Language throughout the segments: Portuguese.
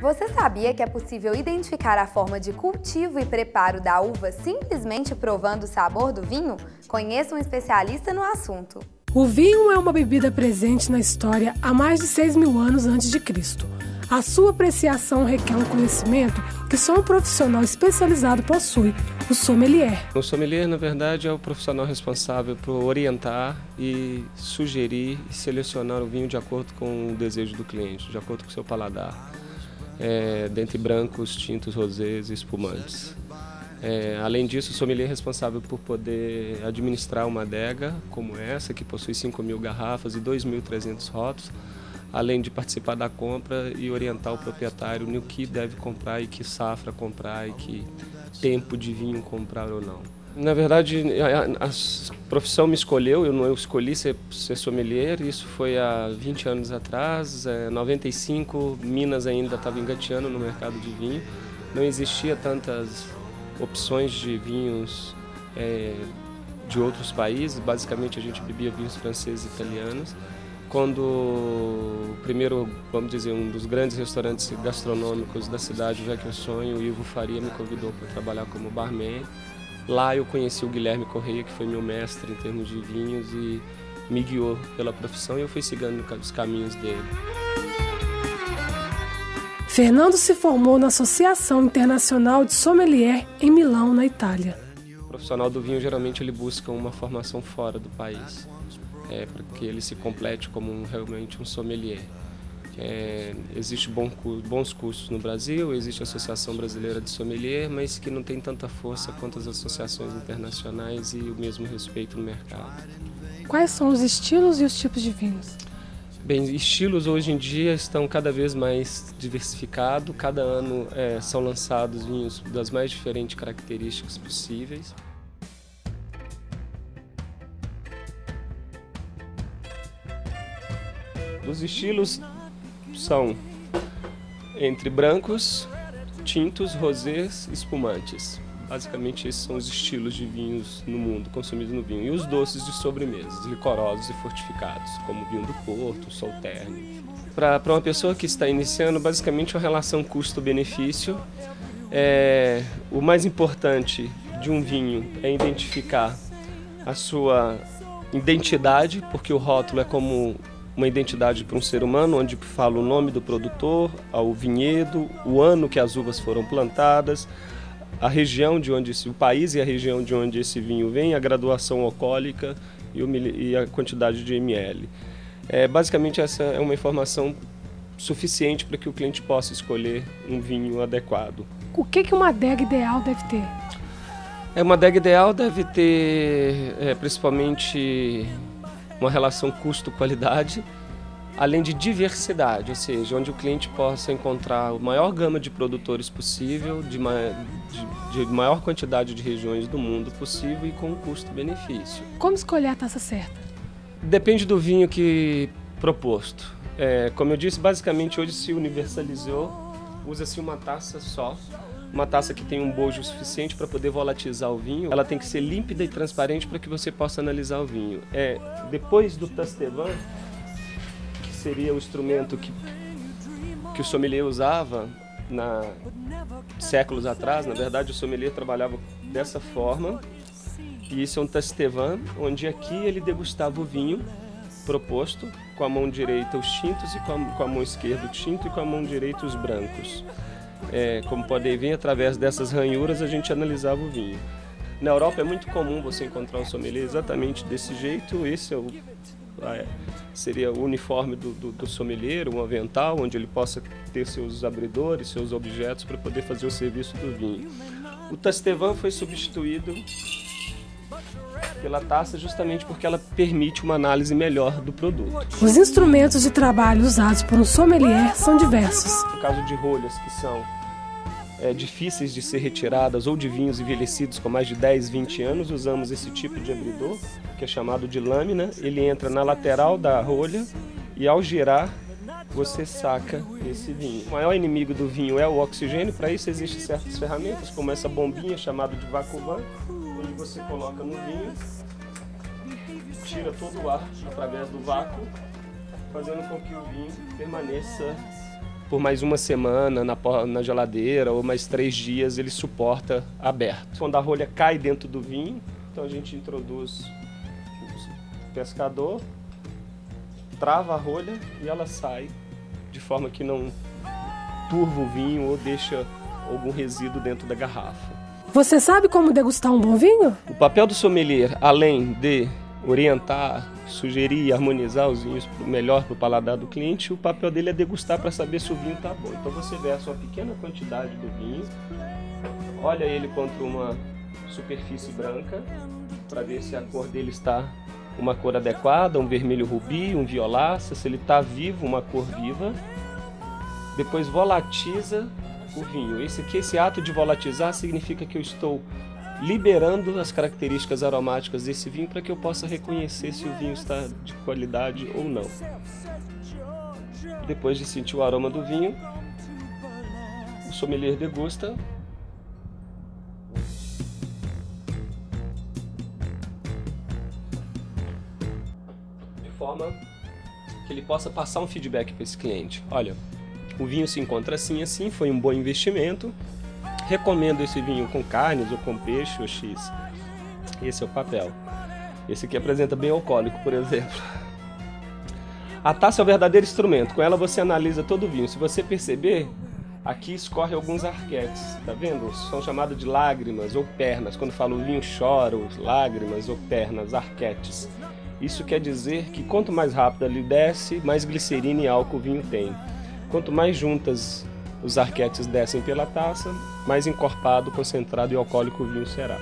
Você sabia que é possível identificar a forma de cultivo e preparo da uva simplesmente provando o sabor do vinho? Conheça um especialista no assunto. O vinho é uma bebida presente na história há mais de 6.000 anos antes de Cristo. A sua apreciação requer um conhecimento que só um profissional especializado possui, o sommelier. O sommelier, na verdade, é o profissional responsável por orientar e sugerir e selecionar o vinho de acordo com o desejo do cliente, de acordo com o seu paladar, dentre brancos, tintos, rosés e espumantes. Além disso, o sommelier é responsável por poder administrar uma adega como essa, que possui 5.000 garrafas e 2.300 rótulos, além de participar da compra e orientar o proprietário no que deve comprar e que safra comprar e que tempo de vinho comprar ou não. Na verdade, a profissão me escolheu, eu não escolhi ser sommelier, isso foi há 20 anos atrás, em 95, Minas ainda estava engateando no mercado de vinho, não existia tantas opções de vinhos de outros países, basicamente a gente bebia vinhos franceses e italianos. Quando o primeiro, vamos dizer, um dos grandes restaurantes gastronômicos da cidade, já que eu sonho, o Ivo Faria me convidou para trabalhar como barman. Lá eu conheci o Guilherme Correia, que foi meu mestre em termos de vinhos e me guiou pela profissão e eu fui seguindo os caminhos dele. Fernando se formou na Associação Internacional de Sommelier em Milão, na Itália. O profissional do vinho geralmente ele busca uma formação fora do país, para que ele se complete como realmente um sommelier. Existe bons cursos no Brasil, existe a Associação Brasileira de Sommelier, mas que não tem tanta força quanto as associações internacionais e o mesmo respeito no mercado. Quais são os estilos e os tipos de vinhos? Bem, estilos hoje em dia estão cada vez mais diversificados, cada ano são lançados vinhos das mais diferentes características possíveis. Os estilos são entre brancos, tintos, rosés e espumantes. Basicamente esses são os estilos de vinhos no mundo, consumidos no vinho. E os doces de sobremesas, licorosos e fortificados, como o vinho do Porto, o Sauternes. Para uma pessoa que está iniciando, basicamente a relação custo-benefício. O mais importante de um vinho é identificar a sua identidade, porque o rótulo é como uma identidade para um ser humano, onde fala o nome do produtor, o vinhedo, o ano que as uvas foram plantadas, a região de onde o país e a região de onde esse vinho vem, a graduação alcoólica e a quantidade de ml. Basicamente essa é uma informação suficiente para que o cliente possa escolher um vinho adequado. O que uma adega ideal deve ter? Uma adega ideal deve ter principalmente uma relação custo-qualidade, além de diversidade, ou seja, onde o cliente possa encontrar a maior gama de produtores possível, de maior quantidade de regiões do mundo possível e com custo-benefício. Como escolher a taça certa? Depende do vinho que proposto. Como eu disse, basicamente hoje se universalizou, usa-se uma taça só, uma taça que tem um bojo suficiente para poder volatilizar o vinho. Ela tem que ser límpida e transparente para que você possa analisar o vinho. Depois do tastevan, que seria o instrumento que o sommelier usava séculos atrás, na verdade o sommelier trabalhava dessa forma. E isso é um tastevan, onde aqui ele degustava o vinho proposto, com a mão direita os tintos e com a mão esquerda o tinto e com a mão direita os brancos. Como podem ver, através dessas ranhuras a gente analisava o vinho. Na Europa é muito comum você encontrar um sommelier exatamente desse jeito. Esse seria o uniforme do sommelier, um avental, onde ele possa ter seus abridores, seus objetos para poder fazer o serviço do vinho. O tastevan foi substituído pela taça justamente porque ela permite uma análise melhor do produto. Os instrumentos de trabalho usados por um sommelier são diversos. No caso de rolhas que são difíceis de ser retiradas ou de vinhos envelhecidos com mais de 10, 20 anos, usamos esse tipo de abridor, que é chamado de lâmina. Ele entra na lateral da rolha e ao girar você saca esse vinho. O maior inimigo do vinho é o oxigênio, para isso existem certas ferramentas, como essa bombinha chamada de vacuum, onde você coloca no vinho, tira todo o ar através do vácuo, fazendo com que o vinho permaneça por mais uma semana na geladeira ou mais 3 dias ele suporta aberto. Quando a rolha cai dentro do vinho, então a gente introduz o pescador, trava a rolha e ela sai de forma que não turva o vinho ou deixa algum resíduo dentro da garrafa. Você sabe como degustar um bom vinho? O papel do sommelier, além de orientar, sugerir e harmonizar os vinhos melhor para o paladar do cliente, o papel dele é degustar para saber se o vinho está bom. Então você versa uma pequena quantidade do vinho, olha ele contra uma superfície branca para ver se a cor dele está uma cor adequada, um vermelho rubi, um violácea, se ele está vivo, uma cor viva. Depois volatiza o vinho. Esse ato de volatizar significa que eu estou liberando as características aromáticas desse vinho para que eu possa reconhecer se o vinho está de qualidade ou não. Depois de sentir o aroma do vinho, o sommelier degusta. De forma que ele possa passar um feedback para esse cliente. Olha, o vinho se encontra assim, assim, foi um bom investimento. Recomendo esse vinho com carnes ou com peixe ou X. Esse é o papel. Esse aqui apresenta bem alcoólico, por exemplo. A taça é o verdadeiro instrumento. Com ela você analisa todo o vinho. Se você perceber, aqui escorre alguns arquetes. Tá vendo? São chamados de lágrimas ou pernas. Quando falo o vinho chora, lágrimas ou pernas, arquetes. Isso quer dizer que quanto mais rápido ele desce, mais glicerina e álcool o vinho tem. Quanto mais juntas os arquetes descem pela taça, mais encorpado, concentrado e alcoólico o vinho será.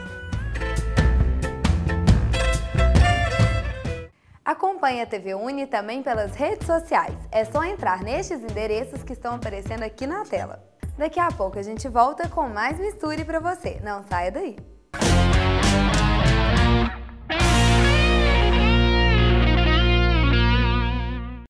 Acompanhe a TV Uni também pelas redes sociais. É só entrar nestes endereços que estão aparecendo aqui na tela. Daqui a pouco a gente volta com mais misture para você. Não saia daí!